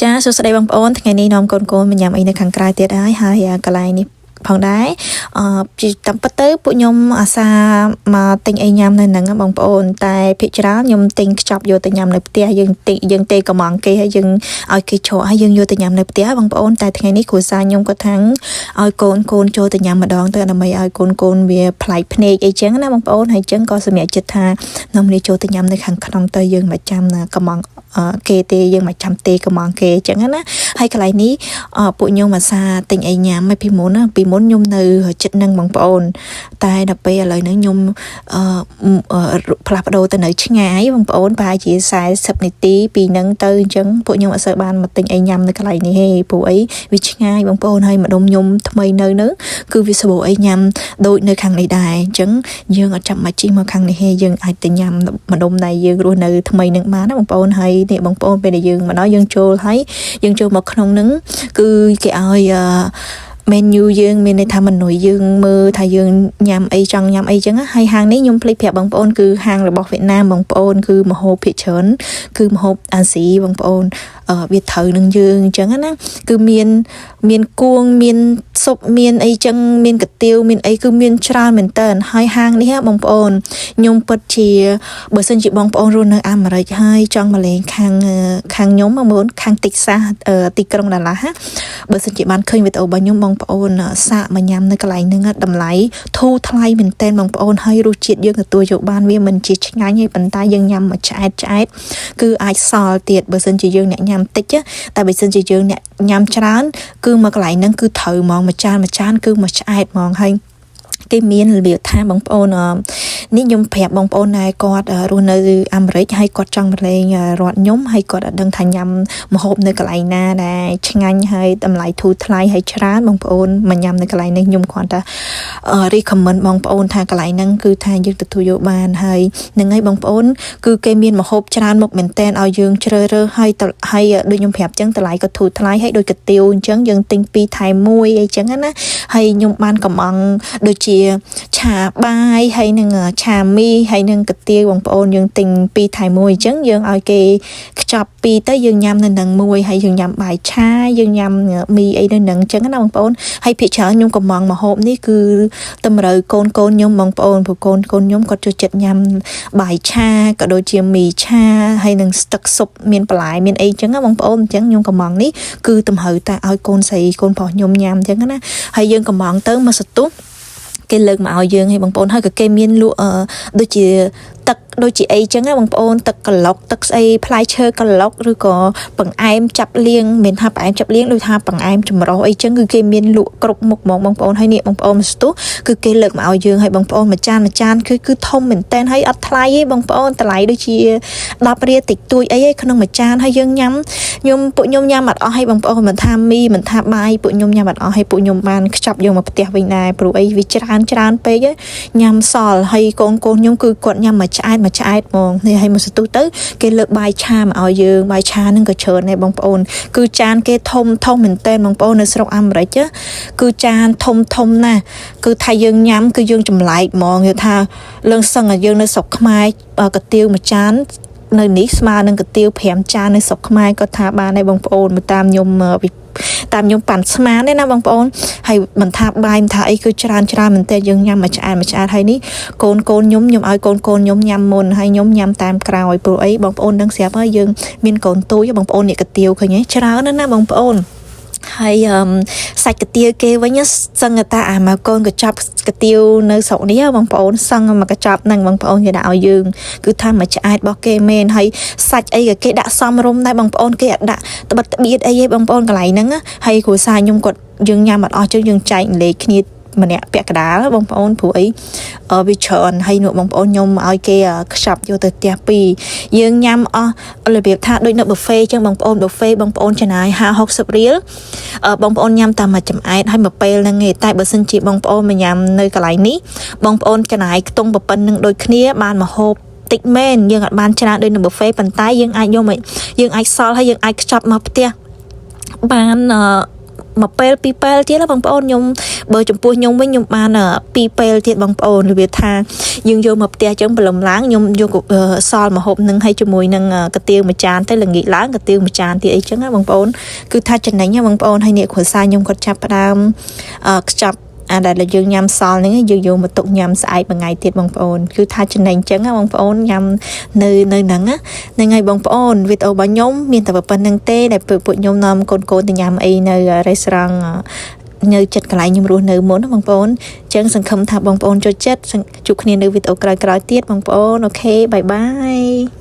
ចាសួស្តីបងប្អូនថ្ងៃនេះនាំកូនៗមកញ៉ាំអីនៅខាងក្រៅទៀតហើយកន្លែងនេះផងដែរពីតាមពិតទៅពួកខ្ញុំអាសាមកទិញអីញ៉ាំនៅហ្នឹងបងប្អូនតែភាគច្រើនខ្ញុំទិញខ្ចប់យកទៅញ៉ាំនៅផ្ទះយើងទេកំងគេហើយយើងឲ្យគេច្រកហើយយើងយកទៅញ៉ាំនៅផ្ទះបងប្អូនតែថ្ងៃនេះគ្រួសារខ្ញុំគាត់ថាំងឲ្យកូនចូលទៅញ៉ាំម្ដងទៅដើម្បីឲ្យកូនវាប្លែកភ្នែកអីចឹងណាបងប្អូនហើយចឹងក៏សម្រេចចិត្តថានាំគ្នាចូលទៅញ៉ាំនៅខាងក្នុងទៅយើងមិនចាំកំងគេទេយើងមិនចាំទេកំងគេចឹងណាហើយកន្លែងនេះពួកខ្ញុំអាសាទិញអីញ៉ាំពីមុនខ្ញុំនៅចិត្តនឹងបងប្អូនតែដល់ពេលឥឡូវហ្នឹងខ្ញុំផ្លាស់ប្ដូរទៅនៅឆ្ងាយបងប្អូនប្រហែលជា40នាទីពីហ្នឹងទៅអញ្ចឹងពួកខ្ញុំអត់សូវបានមកទិញអីញ៉ាំនៅកន្លែងនេះទេព្រោះអីវាឆ្ងាយបងប្អូនហើយម្ដុំខ្ញុំថ្មីនៅគឺវាស្រួលអីញ៉ាំដូចនៅខាងនេះដែរអញ្ចឹងយើងអត់ចាំមកជិះមកខាងនេះទេយើងអាចទៅញ៉ាំម្ដុំដែលយើងរស់នៅថ្មីនឹងបានណាបងប្អូនហើយនេះបងប្អូនពេលដែលយើងមកដល់យើងចូលមកក្នុងហ្នឹងគឺគេឲ្យmenu យើងមានន័យថាមនុយយើងមើលថាយើងញ៉ាំអីចង់ញ៉ាំអីចឹងហើយហាងនេះខ្ញុំភ្លេចប្រាប់បងប្អូនគឺហាងរបស់វៀតណាមបងប្អូនគឺម្ហូបភាគច្រើនគឺម្ហូបអាស៊ីបងប្អូនវាត្រូវនឹងយើងអញ្ចឹងណាគឺមានគួងមានស៊ុបមានអីចឹងមានកាទៀវមានអីគឺមានច្រើនមែនតើហើយហាងនេះបងប្អូនខ្ញុំពិតជាបើសិនជាបងប្អូនរស់នៅអាមេរិកហើយចង់មកលេងខាងខ្ញុំបងប្អូនខាងតិចសាសទីក្រុងដាឡាស់បើសិនជាបានឃើញវីដេអូរបស់ខ្ញុំបងប្អូនសាកមកញ៉ាំនៅកន្លែងហ្នឹងតម្លៃធូរថ្លៃមែនតើបងប្អូនហើយរសជាតិយើងទទួលយកបានវាមិនជាឆ្ងាញ់ទេប៉ុន្តែយើងញ៉ាំមកឆ្អែតគឺអាចសល់ទៀតបើសិនជាយើងអ្នកញ៉ាំតិចតែបើសិនជាយើងអ្នកញ៉ាំច្រើនគឺមកកន្លែងហ្នឹងគឺត្រូវហ្មងមួយចានគឺមកឆ្អែតហ្មងហើយគេមានរបៀបថាបងប្អូននេះខ្ញុំប្រាប់បងប្អូនដែរគាត់រស់នៅអាមេរិកហើយគាត់ចង់មកលេងរត់ខ្ញុំហើយគាត់អត់ដឹងថាញ៉ាំម្ហូបនៅកន្លែងណាដែលឆ្ងាញ់ហើយតម្លៃធូរថ្លៃហើយច្រើនបងប្អូនមកញ៉ាំនៅកន្លែងនេះខ្ញុំគ្រាន់តែ recommend បងប្អូនថាកន្លែងហ្នឹងគឺថាយើងទទួលយកបានហើយនឹងហើយបងប្អូនគឺគេមានម្ហូបច្រើនមុខមែនតើឲ្យយើងជ្រើសរើសហើយដូចខ្ញុំប្រាប់ចឹងតម្លៃក៏ធូរថ្លៃហើយដូចកាទៀវអញ្ចឹងយើងទិញ2ថែម1អីចឹងណាហើយខ្ញុំបានកំងដូចជាឆាបាយហើយនឹងឆាមីហើយនឹងកាទៀវបងប្អូនយើងទិញ2ថែម1អញ្ចឹងយើងឲ្យគេខ្ចប់2ទៅយើងញ៉ាំនៅនឹង1ហើយយើងញ៉ាំបាយឆាយើងញ៉ាំមីអីនៅនឹងអញ្ចឹងណាបងប្អូនហើយភាគច្រើនខ្ញុំកំងម្ហូបនេះគឺតម្រូវកូនខ្ញុំបងប្អូនព្រោះកូនខ្ញុំគាត់ចូលចិត្តញ៉ាំបាយឆាក៏ដូចជាមីឆាហើយនឹងស្ទឹកស៊ុបមានបន្លែមានអីអញ្ចឹងណាបងប្អូនអញ្ចឹងខ្ញុំកំងនេះគឺតម្រូវតែឲ្យកូនស្រីកូនប្រុសខ្ញុំញ៉ាំអញ្ចឹងណាហើយយើងកំងទៅមកសន្ទុះគេលើកមកឲ្យយើងឲ្យបងប្អូនហើយក៏គេមានលក់ដូចជាទឹកដូចជាអីចឹងណាបងប្អូនទឹកក្លុកទឹកស្អីផ្លែឈើក្លុកឬក៏បង្អែមចាប់លៀងមានថាបង្អែមចាប់លៀងដូចថាបង្អែមចម្រុះអីចឹងគឺគេមានលក់គ្រប់មុខហ្មងបងប្អូនហើយនេះបងប្អូនស្ទុះគឺគេលើកមកឲ្យយើងហើយបងប្អូនមួយចានគឺធំមែនតែនហើយអត់ថ្លៃទេបងប្អូនតម្លៃដូចជា10រៀលតិចតួចអីក្នុងមួយចានហើយយើងញ៉ាំពួកខ្ញុំញ៉ាំអត់អស់ហើយបងប្អូនមិនថាមីមិនថាបាយពួកខ្ញុំញ៉ាំអត់អស់ហើយពួកខ្ញុំបានខ្ចប់យកមកផ្ទះវិញដែរព្រោះអីវាច្រើនពេកញ៉ាំសល់ហើយកូនខ្ញុំគឺគាត់ញ៉ាំមួយឆ្អែតហ្មងនេះឲ្យមកសន្ទុះទៅគេលើកបាយឆាមកឲ្យយើងបាយឆាហ្នឹងក៏ច្រើនដែរបងប្អូនគឺចានគេធំមែនតើបងប្អូននៅស្រុកអាមេរិកគឺចានធំណាស់គឺថាយើងញ៉ាំគឺយើងចម្លែកហ្មងគេថាលឹងសឹងឲ្យយើងនៅស្រុកខ្មែរកាទៀវមួយចាននៅនេះស្មើនឹងកាទៀវ5ចាននៅស្រុកខ្មែរក៏ថាបានដែរបងប្អូនមកតាមខ្ញុំប៉ាន់ស្មានទេណាបងប្អូនហើយមិនថាបាយមិនថាអីគឺច្រើនមែនតើយើងញ៉ាំមួយឆ្អែតហើយនេះកូនខ្ញុំឲ្យកូនខ្ញុំញ៉ាំមុនហើយខ្ញុំញ៉ាំតាមក្រោយព្រោះអីបងប្អូនដឹងស្រាប់ហើយយើងមានកូនទូចបងប្អូននេះកាទៀវឃើញទេច្រើនណាស់បងប្អូនហើយសាច់កាទៀវគេវិញសឹងតែអាមកកូនកញ្ចប់កាទៀវនៅស្រុកនេះបងប្អូនសឹងមកកញ្ចប់ហ្នឹងបងប្អូនគេដាក់ឲ្យយើងគឺថាមួយឆ្អែតរបស់គេមែនហើយសាច់អីក៏គេដាក់សមរម្យដែរបងប្អូនគេអត់ដាក់ត្បិតត្បៀតអីទេបងប្អូនកន្លែងហ្នឹងហើយគ្រួសារខ្ញុំគាត់យើងញ៉ាំអត់អស់ចឹងយើងចែកលេខគ្នាម្នាក់ពាក់កណ្ដាលបងប្អូនព្រោះអីវាច្រើនហើយនោះបងប្អូនខ្ញុំឲ្យគេខ្ចប់យកទៅផ្ទះ2យើងញ៉ាំអស់របៀបថាដូចនៅ buffet ចឹងបងប្អូន buffet បងប្អូនចំណាយ50-60រៀលបងប្អូនញ៉ាំតាមមួយចម្អែតហើយមួយពេលហ្នឹងឯងតែបើសិនជាបងប្អូនមកញ៉ាំនៅកន្លែងនេះបងប្អូនចំណាយខ្ទង់ប៉ុណ្្នឹងដូចគ្នាបានម្ហូបតិចមែនយើងអត់បានច្រើនដូចនៅ buffet ប៉ុន្តែយើងអាចយកមកយើងអាចសល់ហើយយើងអាចខ្ចប់មកផ្ទះបាន một pel pi pel tiết là bằng ôn nhung bờ chấm pua nhung với nhung ban pi pel tiết bằng ôn là việc tha nhưng vô một tia chống bờ lồng láng nhung vô cục sol mà hộp nâng hay cho mùi nâng cái tiêu mà tràn tới là nghĩ láng cái tiêu mà tràn thì ấy chẳng á bằng ôn cứ tha chân đánh nha bằng ôn hay nè của sai nhung còn chập đam chập đây là dương nhâm sol nữa dương vô một tục nhâm sai bằng ngày tiết bằng ôn cứ tha chân đánh chẳng á bằng ôn nhâm nơi nơi nắng á nơi ngày bằng ôn việc ở bao nhung miền tập bên nâng tê để bự nhung nằm côn từ nhâm ấy nơi restaurant nhớ chật cái lại nhưng rồi nơi muốn bằng ôn chẳng sẵn không thả bằng ôn cho chết chụpគ្នានៅវីដេអូក្រោយៗទៀតបងប្អូនអូខេបាយបាយ